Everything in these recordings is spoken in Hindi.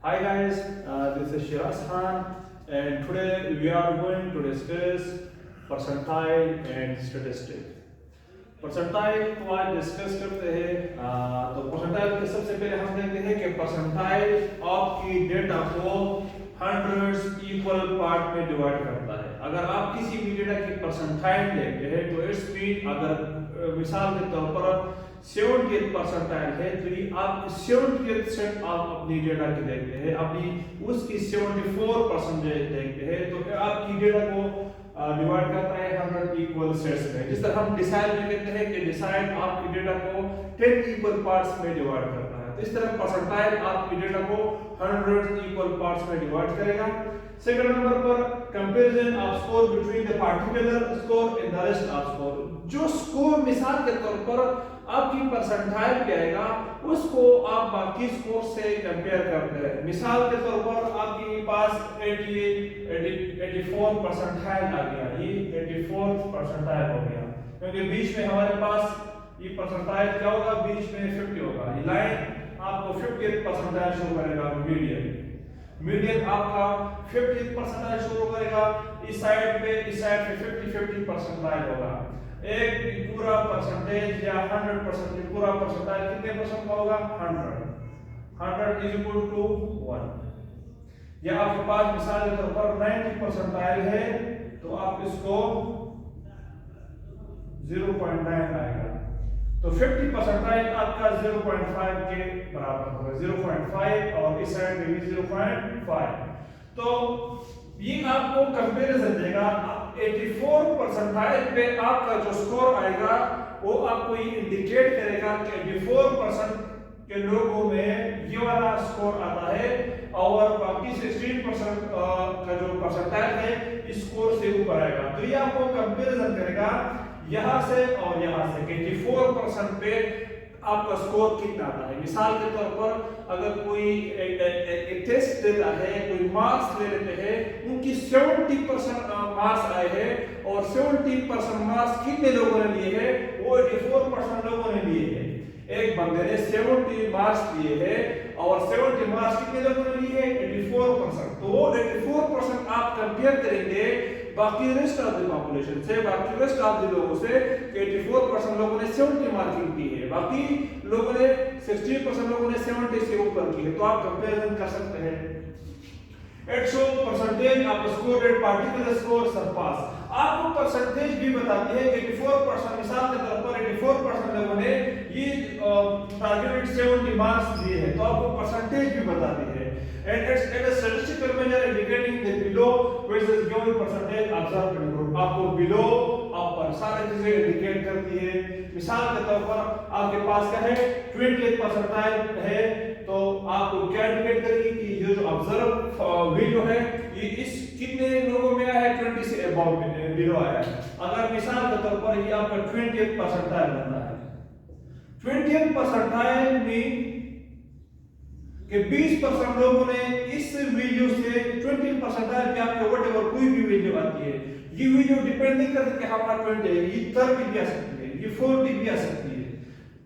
Hi guys, this is SHERAZ Khan, and today we are going to discuss percentile and statistics. Percentile को आज डिस्कस करते हैं। तो परसेंटाइल के सबसे पहले हम देखते हैं कि परसेंटाइल आपकी डेटा को हंड्रेड्स इक्वल पार्ट में डिवाइड करता है। अगर आप किसी भी डेटा की परसेंटाइल देखते हैं तो इट्स मीन अगर मिसाल के तौर पर 70th परसेंटाइल है तो ये आप 70th से आप अपनी डेटा की देखते हैं, अपनी उसकी 74% देखते हैं तो आपकी डेटा को डिवाइड करता है 100 इक्वल सेट्स में। जिस तरह हम डिसाइड में कहते हैं कि डिसाइड आपकी डेटा को 10 इक्वल पार्ट्स में डिवाइड करता है, तो इस तरह परसेंटाइल आपकी डेटा को 100 इक्वल पार्ट्स में डिवाइड करेगा। सेकंड नंबर पर comparison off score between the particular score and the rest off score. जो स्कोर मिसाल के तौर पर आपकी परसेंटाइल पे आएगा उसको आप बाकी स्कोर से कंपेयर करते हैं। मिसाल के तौर पर आपके पास 84 परसेंटाइल आ गया, ये 84th परसेंटाइल हो गया, क्योंकि बीच में हमारे पास ये परसेंटाइल क्या होगा, बीच में 50 होगा। ये लाइन आपको 50th परसेंटाइल शो करेगा। मीडियन आपका 50th परसेंटाइल शो करेगा। इस साइड पे 50 परसेंटाइल होगा। एक पूरा परसेंटेज या 100% पूरा परसेंटाइल कितने परसेंट का होगा, 100 इज इक्वल टू 1। या आपके पास मिसाल के तौर पर 90 परसेंटाइल है तो आप इसको 0.9 आएगा, तो 50 परसेंटाइल आपका 0.5 के बराबर होगा, 0.5 और इस साइड में भी 0.5। तो ये आपको कंपैरिजन देगा। 84 परसेंटाइल पे आपका जो स्कोर आएगा वो आपको ये इंडिकेट करेगा कि 84% के लोगों में ये वाला स्कोर आता है और बाकी 16% का जो परसेंटाइल है इस स्कोर से ऊपर आएगा। तो ये आपको कंपैरिजन करेगा यहां से और यहां से कि 84% पे आपका स्कोर कितना आता है। मिसाल के तौर पर अगर कोई एक टेस्ट देता है, कोई मार्क्स ले लेते हैं, उनकी 70% मार्क्स आए हैं और 70% मार्क्स कितने लोगों ने लिए हैं, वो 84% लोगों ने लिए हैं। एक बंदे ने 70 मार्क्स लिए हैं और 70 मार्क्स कितने लोगों ने लिए हैं, 84%। तो वो 84% आप कंपेयर करेंगे बाकी रेस्ट ऑफ द पॉपुलेशन से, बाकी रेस्ट ऑफ द लोगों से। 84% लोगों ने 70 मार्किंग की है, बाकी लोगों ने 60% लोगों ने 70 से ऊपर की है। तो आप कंपैरिजन कर सकते हैं। It shows percentage of score at particular score surpass। आपको परसेंटेज भी बताती है कि 84% मिसाल के तौर पर 84% लोगों ने ये टारगेटेड 70 मार्क्स दिए हैं, तो आपको परसेंटेज भी बताती है। And it's a statistical measure indicating the below versus given percentage observed in group। आपको below ऊपर सारी चीजें इंडिकेट करती है। मिसाल के तौर पर आपके पास क्या है, 20th परसेंटाइल है, तो आपको क्या इंडिकेट करेगी कि ये जो ऑब्जर्व वैल्यू है ये इस कितने लोगों में आया है, 20 से अबव में बिलो आया है। अगर मिसाल के तौर पर ये आपका 20th परसेंटाइल बनता है, 20th परसेंटाइल में कि 20% लोगों ने इस वैल्यू से 20 परसेंटाइल पे आपके व्हाटएवर कोई भी वैल्यू आती है, ये वैल्यू डिपेंड नहीं करती कि हमारा 20 है, ये 30 भी आ सकती है, ये 40 भी आ सकती है।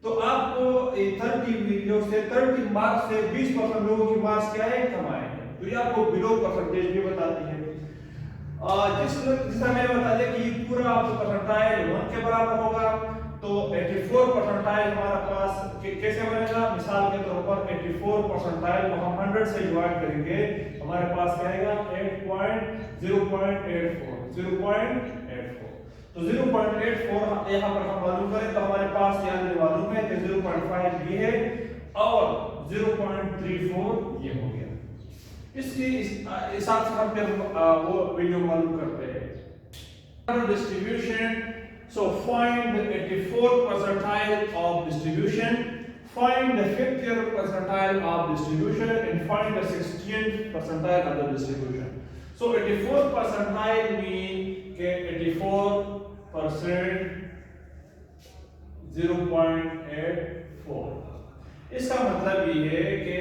तो आपको 30 वैल्यू से 30 मार्क्स से 20% लोगों की मार्क्स क्या है, कम आए हैं, तो ये आपको बिलो परसेंटेज भी बताती है। जिस मैंने बता दिया कि ये पूरा आपको परसेंटाइल 1 के बराबर होगा, तो 84 परसेंटाइल हमारे पास कैसे बनेगा, मिसाल के तौर पर 84 परसेंटाइल को हम 100 से डिवाइड करेंगे, हमारे पास क्या आएगा 0.84। तो 0.84 यहाँ पर हम मालूम करें तो हमारे पास यहाँ मालूम है कि 0.5 ये है और 0.34 ये हो गया। इसके हिसाब से हम फिर वो वैल्यू मालूम करते हैं। Distribution, so find the 84th percentile of distribution, find the 50th percentile of distribution, and find the 60th percentile of the distribution. So 84th percentile mean के 84% 0.84। इसका मतलब ये है कि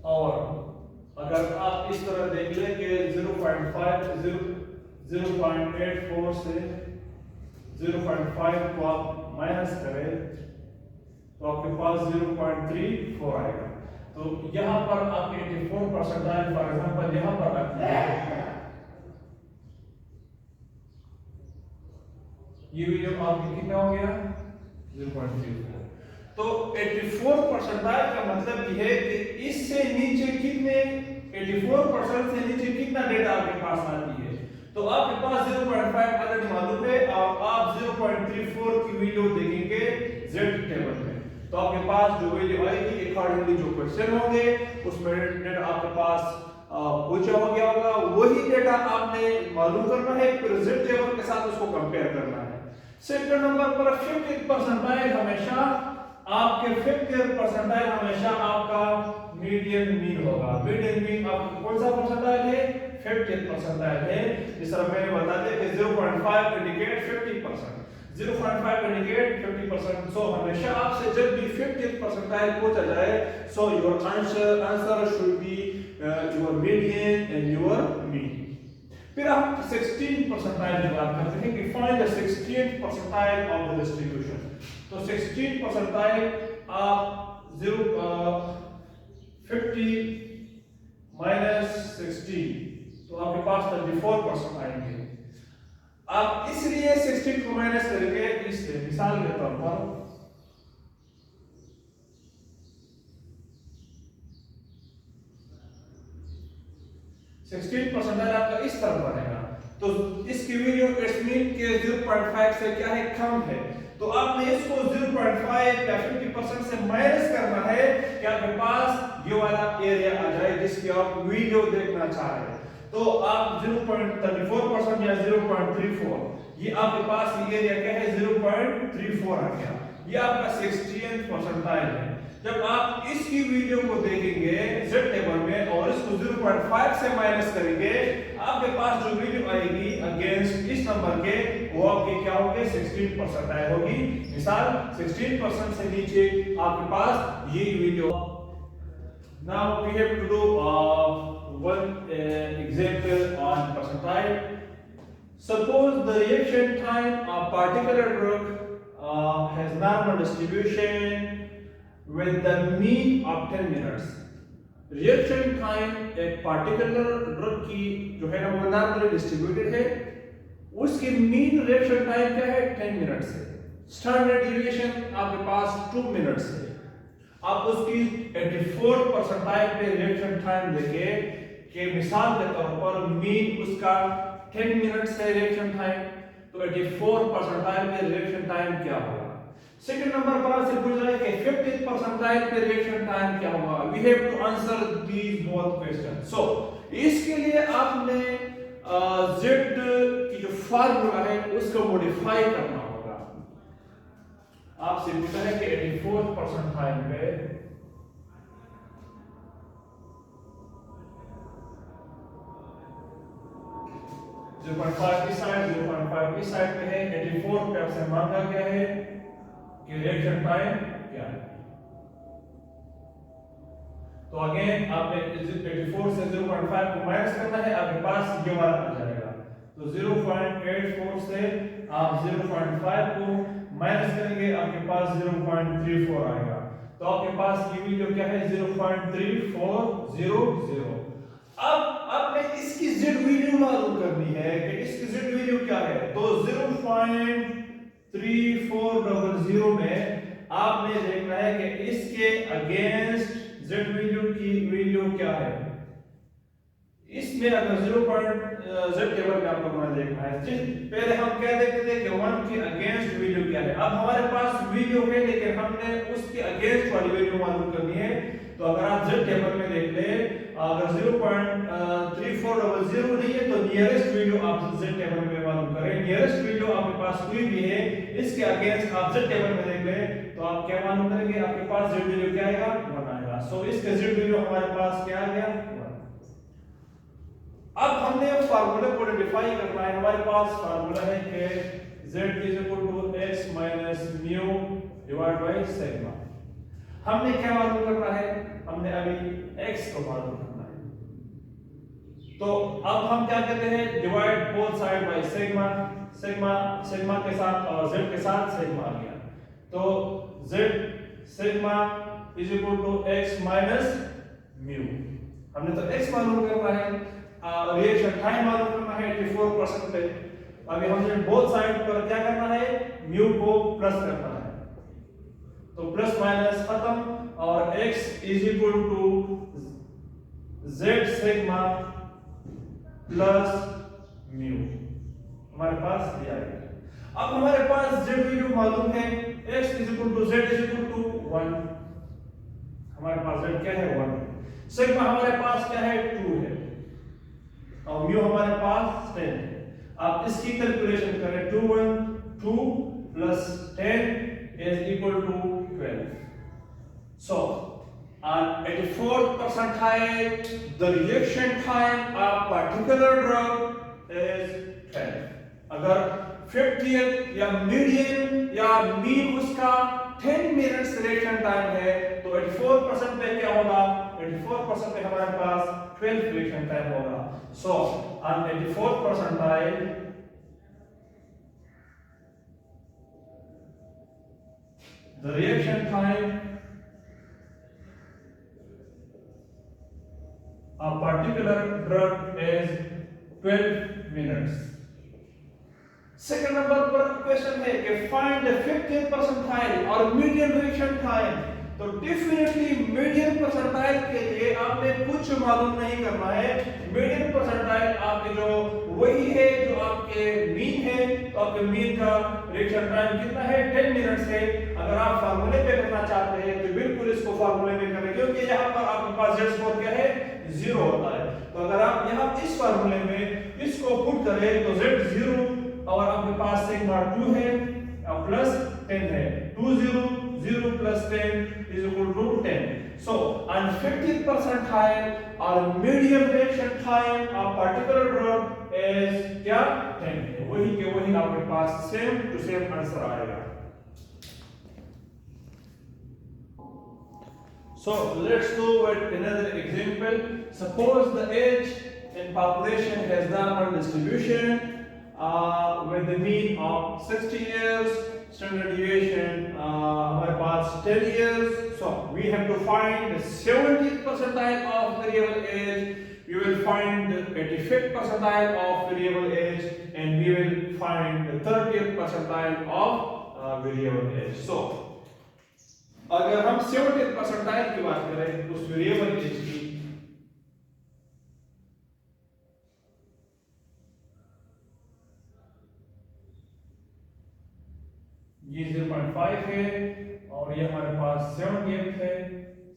और अगर आप आप इस तरह देख लें कि 0.84 से 0.5 को आप माइनस करें तो आपके पास 0.34 आएगा। तो यहाँ पर आपके 84 परसेंटाइल फॉर एग्जांपल यहाँ पर रखते हैं, ये वीडियो आपके कितना हो गया 0.34। तो 84 परसेंटाइल का मतलब ये है कि इससे नीचे कितने 84% से नीचे कितना डेटा आपके पास आती है। तो आपके पास 0.5 ऑलरेडी मालूम है और आप 0.34 की वीडियो देखेंगे जेड टेबल में, तो आपके पास जो वैल्यू आएगी अकॉर्डिंगली जो क्वेश्चन होंगे उसमें डेटा आपके पास पूछा हो गया होगा, वही डेटा आपने मालूम करना है, फिर जेड टेबल के साथ उसको कंपेयर करना है। सेकंड नंबर पर 50th परसेंटाइल हमेशा आपके 50th परसेंटाइल हमेशा आपका मीडियन मीन होगा। मीडियन मीन आपका कौन सा परसेंटाइल है 50th परसेंटाइल है। जिस तरह मैंने बता दिया कि 0.5 इंडिकेट 50%, 0.5 इंडिकेट 50%। सो हमेशा आपसे जब भी 50th परसेंटाइल पूछा जाए so your answer should be your median and your mean. फिर हम 16th परसेंटाइल की बात करते हैं कि find the 16th percentile of the distribution. तो 16th परसेंटाइल आप 50 माइनस 16 तो आपके पास 34% आएंगे। आप इसलिए 16 को माइनस करेंगे इससे, मिसाल के तौर पर 16 परसेंटाइल आपका इस तरह बनेगा, तो इसकी वीडियो इट्स मीन के 0.5 से क्या है कम है, तो आपने इसको 0.5 या 50% से माइनस करना है कि आपके पास ये वाला एरिया आ जाए जिसकी आप वीडियो देखना चाह रहे हैं। तो आप 0.34% या 0.34 ये आपके पास ये एरिया क्या है 0.34 आ गया, ये आपका 16th परसेंटाइल है। जब आप इसकी वीडियो को देखेंगे जेड टेबल में और इसको 0.5 से माइनस करेंगे आपके पास जो वीडियो आएगी अगेंस्ट इस नंबर के वो आपके क्या होंगे 16 परसेंटाइल होगी। मिसाल 16% से नीचे आपके पास ये video. Now we have to do one example on percentile. Suppose the reaction time of particular drug has normal distribution with the mean of 10 minutes. Reaction time एक पार्टिकुलर ड्रग की जो है ना वो नॉर्मली डिस्ट्रीब्यूटेड है, उसकी मीन रिएक्शन टाइम क्या है 10 मिनट्स है। स्टैंडर्ड डेविएशन आपके पास 2 मिनट्स है। आप उसकी 84 परसेंटाइल पे रिएक्शन टाइम देके कि मिसाल के तौर पर मीन उसका 10 मिनट्स है रिएक्शन टाइम, तो 84 परसेंटाइल पे रिएक्शन टाइम क्या होगा। सेकंड नंबर पर आपसे पूछ रहा है कि 50th परसेंटाइल पे रिएक्शन टाइम क्या होगा। We have to answer these both question. So इसके लिए आपने जेड की जो फार्मूला है उसको मॉडिफाई करना होगा। आपसे पूछा है कि 84th परसेंटाइल पे 0.5 इस साइड 0.5 इस साइड पे है, 84 पे आपसे मांगा क्या है कि रिएक्शन टाइम क्या है। तो अगेन आपने 84 से 0.5 को माइनस करना है, आपके पास ये वाला आ जाएगा। तो 0.84 से आप 0.5 को माइनस करेंगे आपके पास 0.34 आएगा। तो आपके पास ये वीडियो क्या है 0.3400। अब आपने इसकी जेड वैल्यू मालूम करनी है कि इसकी जेड वैल्यू क्या है। तो 0.3400 में आपने देखना है कि इसके अगेंस्ट जेड वैल्यू की वैल्यू क्या है। इसमें अगर 0. जेड टेबल में आप लोगों ने देखना है, पहले हम क्या देखते थे कि 1 की अगेंस्ट वैल्यू क्या है। अब हमारे पास वैल्यू है लेकिन हमने उसके अगेंस्ट वाली वैल्यू मालूम करनी है। तो अगर आप जेड टेबल में देख ले, अगर 0.3400 नहीं है तो नियरेस्ट वैल्यू आप जेड टेबल में मालूम करें। नियरेस्ट वैल्यू आपके पास कोई भी है, इसके अगेंस्ट आप जेड टेबल में देख ले तो आप क्या मालूम करेंगे, आपके पास जेड वैल्यू क्या आएगा 1 आएगा। सो इसका जेड वैल्यू हमारे पास क्या आ गया 1। अब हमने फार्मूले को डिफाइन करना है। हमारे पास फार्मूला है कि z x mu divide by sigma. हमने क्या मालूम करना है, हमने अभी x को मालूम करना है। तो अब हम क्या कहते हैं, divide both side by sigma, sigma के साथ और z के साथ सिग्मा आ गया, तो z sigma is equal to x minus mu. हमने तो x मालूम करना है, रिएक्शन टाइम मालूम करना है 84% पे। अभी हमने बोथ साइड पर क्या करना है, म्यू को प्लस करना है, तो प्लस माइनस खत्म और x is equal to z sigma plus mu हमारे पास दिया गया। अब हमारे पास z वैल्यू मालूम है, x is equal to z is equal to 1, हमारे पास z क्या है 1, सिग्मा हमारे पास क्या है 2 है और म्यू हमारे पास 10 है। आप इसकी कैलकुलेशन करें, 2 1 2 plus 10 is equal to 12। So at 84th percentile the reaction time of particular drug is 10। अगर 50th या मीडियन या मीन उसका 10 मिनट्स रिएक्शन टाइम है तो 84% पे क्या होगा, 84% पे हमारे पास 12 रिएक्शन टाइम होगा। So on 84th percentile the reaction time a particular drug is 12 minutes। Second number पर क्वेश्चन है कि फाइंड द 50th परसेंटाइल और मीडियन रिएक्शन टाइम। तो डेफिनेटली मीडियन परसेंटाइल के लिए आपने कुछ मालूम नहीं करना है, मीडियन परसेंटाइल आपके जो वही है जो आपके मीन है, तो आपके मीन का रिएक्शन टाइम कितना है 10 मिनट्स है। अगर आप फार्मूले पे करना चाहते हैं तो बिल्कुल इसको फार्मूले में करें, क्योंकि यहाँ पर आपके पास z स्कोर क्या है 0 होता है। तो अगर आप यहाँ इस फार्मूले में इसको पुट करें तो z 0 और आपके पास सिग्मा 2 है और प्लस 10 है, 2 0 0 plus 10 is equal to 10। So on 50th percentile or median reaction time of particular drug is क्या 10 है, वही के वही आपके पास सेम टू सेम आंसर आएगा। So let's do with another example। Suppose the age in population has normal distribution with the mean of 60 years, standard deviation हमारे पास 10 years। So we have to find the 70th percentile of variable age, we will find the 85th percentile of variable age, and we will find the 30th percentile of variable age। So अगर हम 70th percentile की बात करें उस variable age की, ये 0.5 है और ये हमारे पास 70th है,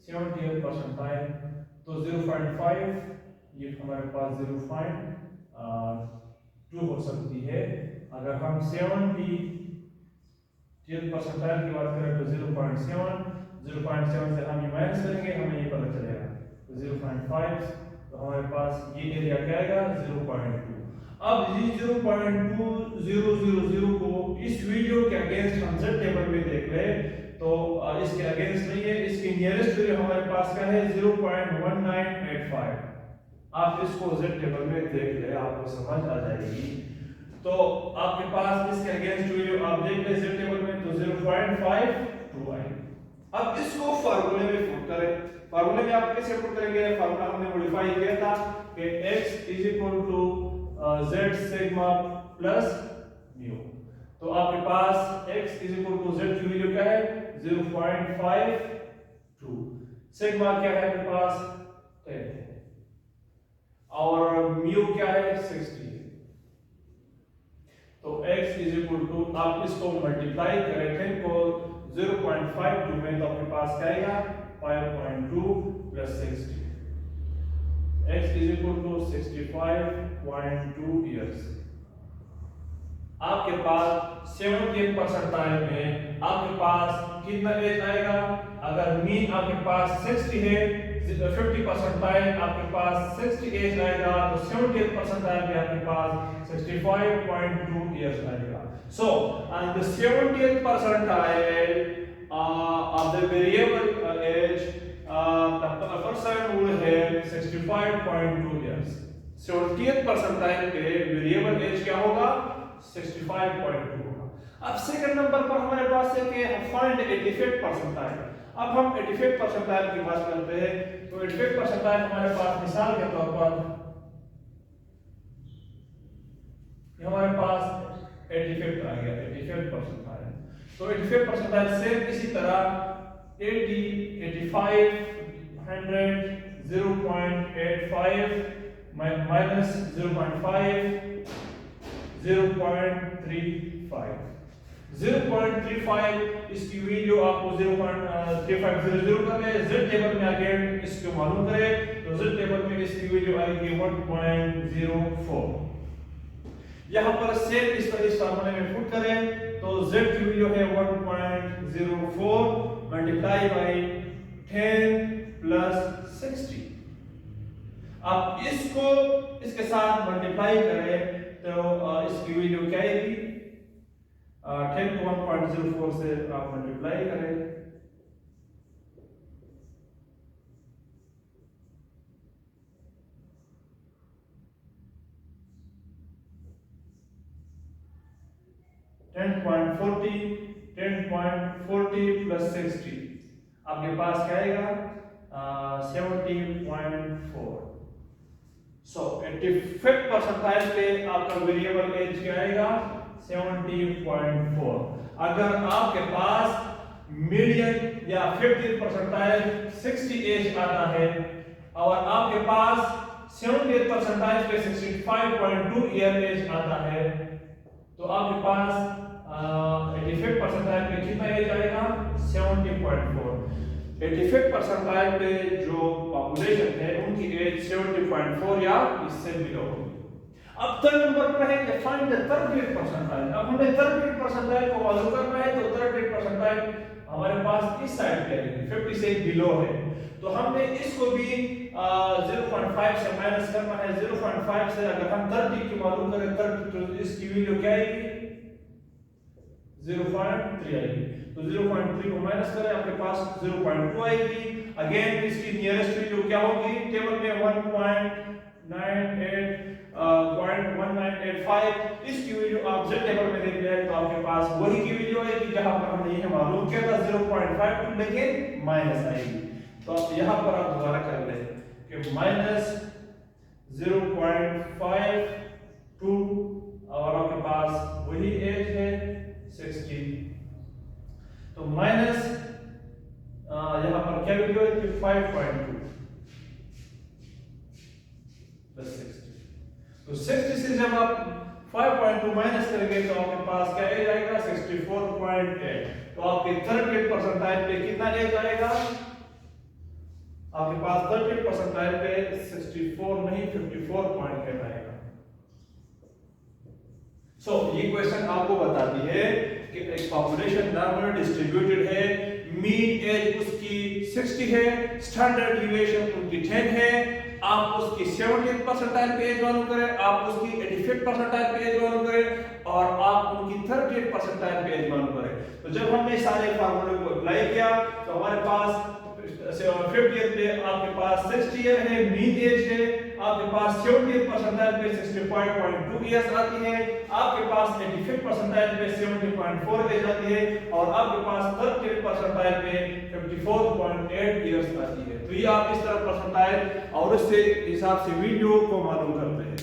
70th परसेंटाइल, तो 0.5 ये हमारे पास 0.2 हो सकती है। अगर हम 70th परसेंटाइल की बात करें तो 0.7 से हम ये माइनस करेंगे, हमें ये पता चलेगा, तो 0.5, तो हमारे पास ये एरिया क्या आएगा 0.2। अब ये 0.2000 को इस वीडियो के अगेंस्ट हम z टेबल में देख ले तो इसके अगेंस्ट नहीं है, इसकी नियरेस्ट वैल्यू हमारे पास क्या है 0.1985। आप इसको z टेबल में देख ले, आपको समझ आ जाएगी। तो आपके पास इसके अगेंस्ट वैल्यू आप देख ले z टेबल में तो 0.52 आएगी। अब इसको फार्मूले में पुट करें, फार्मूले में आप कैसे पुट करेंगे, फार्मूला हमने मॉडिफाई किया था कि x is equal to z sigma plus mu. तो आपके पास x is equal to z की वैल्यू क्या है 0.52, सिग्मा क्या है आपके पास 10 है और म्यू क्या है 60 है। तो x इज इक्वल टू, आप इसको मल्टीप्लाई करें 10 को 0.52 में तो आपके पास क्या आएगा 5.2 plus 60, x is equal to 65.2 years। आपके पास 70th परसेंटाइल में आपके पास कितना एज आएगा, अगर मीन आपके पास 60 है, 50 परसेंटाइल आपके पास 60 एज आएगा, तो 70th परसेंटाइल में आपके पास 65.2 years आएगा। So on the 70th percentile of the variable age the person will have 65.2 years। 70th percentile पे वेरिएबल एज क्या होगा 65.2 होगा। अब सेकंड नंबर पर हमारे पास है कि फाइंड 85th परसेंटाइल। अब हम 85th परसेंटाइल की बात करते हैं तो 85th परसेंटाइल हमारे पास मिसाल के तौर पर हमारे पास 85th आ गया 85th परसेंटाइल। तो 85th परसेंटाइल सेम इसी तरह 80 85 100 0.85 minus 0.5 0.35 0.35 इसकी वैल्यू आपको 0.3500 करना है। z टेबल में अगेन इसको मालूम करें तो z टेबल में इसकी वैल्यू आएगी 1.04। यहां पर सेम इस फार्मूले में पुट करें तो z की वैल्यू है 1.04 मल्टीप्लाई बाय 10 प्लस 60। आप इसको इसके साथ मल्टीप्लाई करें तो इसकी वैल्यू क्या आएगी 10 को 1.04 से आप मल्टीप्लाई करें टेन पॉइंट प्लस 60 आपके पास क्या आएगा 70.4। सो 85th परसेंटाइल पे आपका वेरिएबल एज क्या आएगा 70.4। अगर आपके पास मीडियन या 50th परसेंटाइल 60 एज आता है और आपके पास 70th परसेंटाइल पे 65.2 ईयर एज आता है तो आपके पास 85th परसेंटाइल पे कितना एज आएगा 70.4। 85th परसेंटाइल पे जो पॉपुलेशन है उनकी एज 70.4 या इससे बिलो होगी। अब थर्ड नंबर पर है कि फाइंड द 30th परसेंटाइल। अब हमें 30th परसेंटाइल को मालूम करना है तो 30th परसेंटाइल हमारे पास इस साइड पे है 50 से बिलो है तो हमने इसको भी 0.5 से माइनस करना है। 0.5 से अगर हम 30 की मालूम करें 30 तो इसकी वैल्यू क्या आएगी 0.3 आएगी। तो 0.3 को माइनस करें आपके पास 0.2 आएगी। अगेन इसकी नियरेस्ट वैल्यू क्या होगी टेबल में 1.1985 इसकी वैल्यू आप z टेबल में देख लें तो आपके पास वही की वैल्यू आएगी जहां पर हमने ये मालूम किया था 0.5 लेकिन माइनस आएगी। तो आप यहां पर आप दोबारा कर लें कि माइनस 0.52 और आपके पास वही एज है 60 तो माइनस यहां पर क्या वैल्यू है 5.2 प्लस 60। तो 60 से जब आप 5.2 माइनस करेंगे तो आपके पास क्या एज आएगा 64.8। तो आपके 30th परसेंटाइल पे कितना एज आएगा आपके पास 30th परसेंटाइल पे 64 नहीं 54.8 आएगा। सो ये क्वेश्चन आपको बताती है कि एक पॉपुलेशन नॉर्मल डिस्ट्रीब्यूटेड है मीन एज उसकी 60 है स्टैंडर्ड डिविएशन उनकी 10 है। आप उसकी 70th परसेंटाइल पे एज मालूम करें आप उसकी 85th परसेंटाइल पे एज मालूम करें और आप उनकी 30th परसेंटाइल पे एज मालूम करें। तो जब हमने सारे फार्मूले को अप्लाई किया तो हमारे पास 50th पे आपके पास 60 ईयर है मीन एज है आपके पास 70th परसेंटाइल पे 65.2 इयर्स आती है आपके पास 85th परसेंटाइल पे 70.4 एज आती है और आपके पास 30th परसेंटाइल पे 54.8 इयर्स आती है। तो ये आप इस तरह परसेंटाइल और उससे हिसाब से वीडियो को मालूम करते हैं।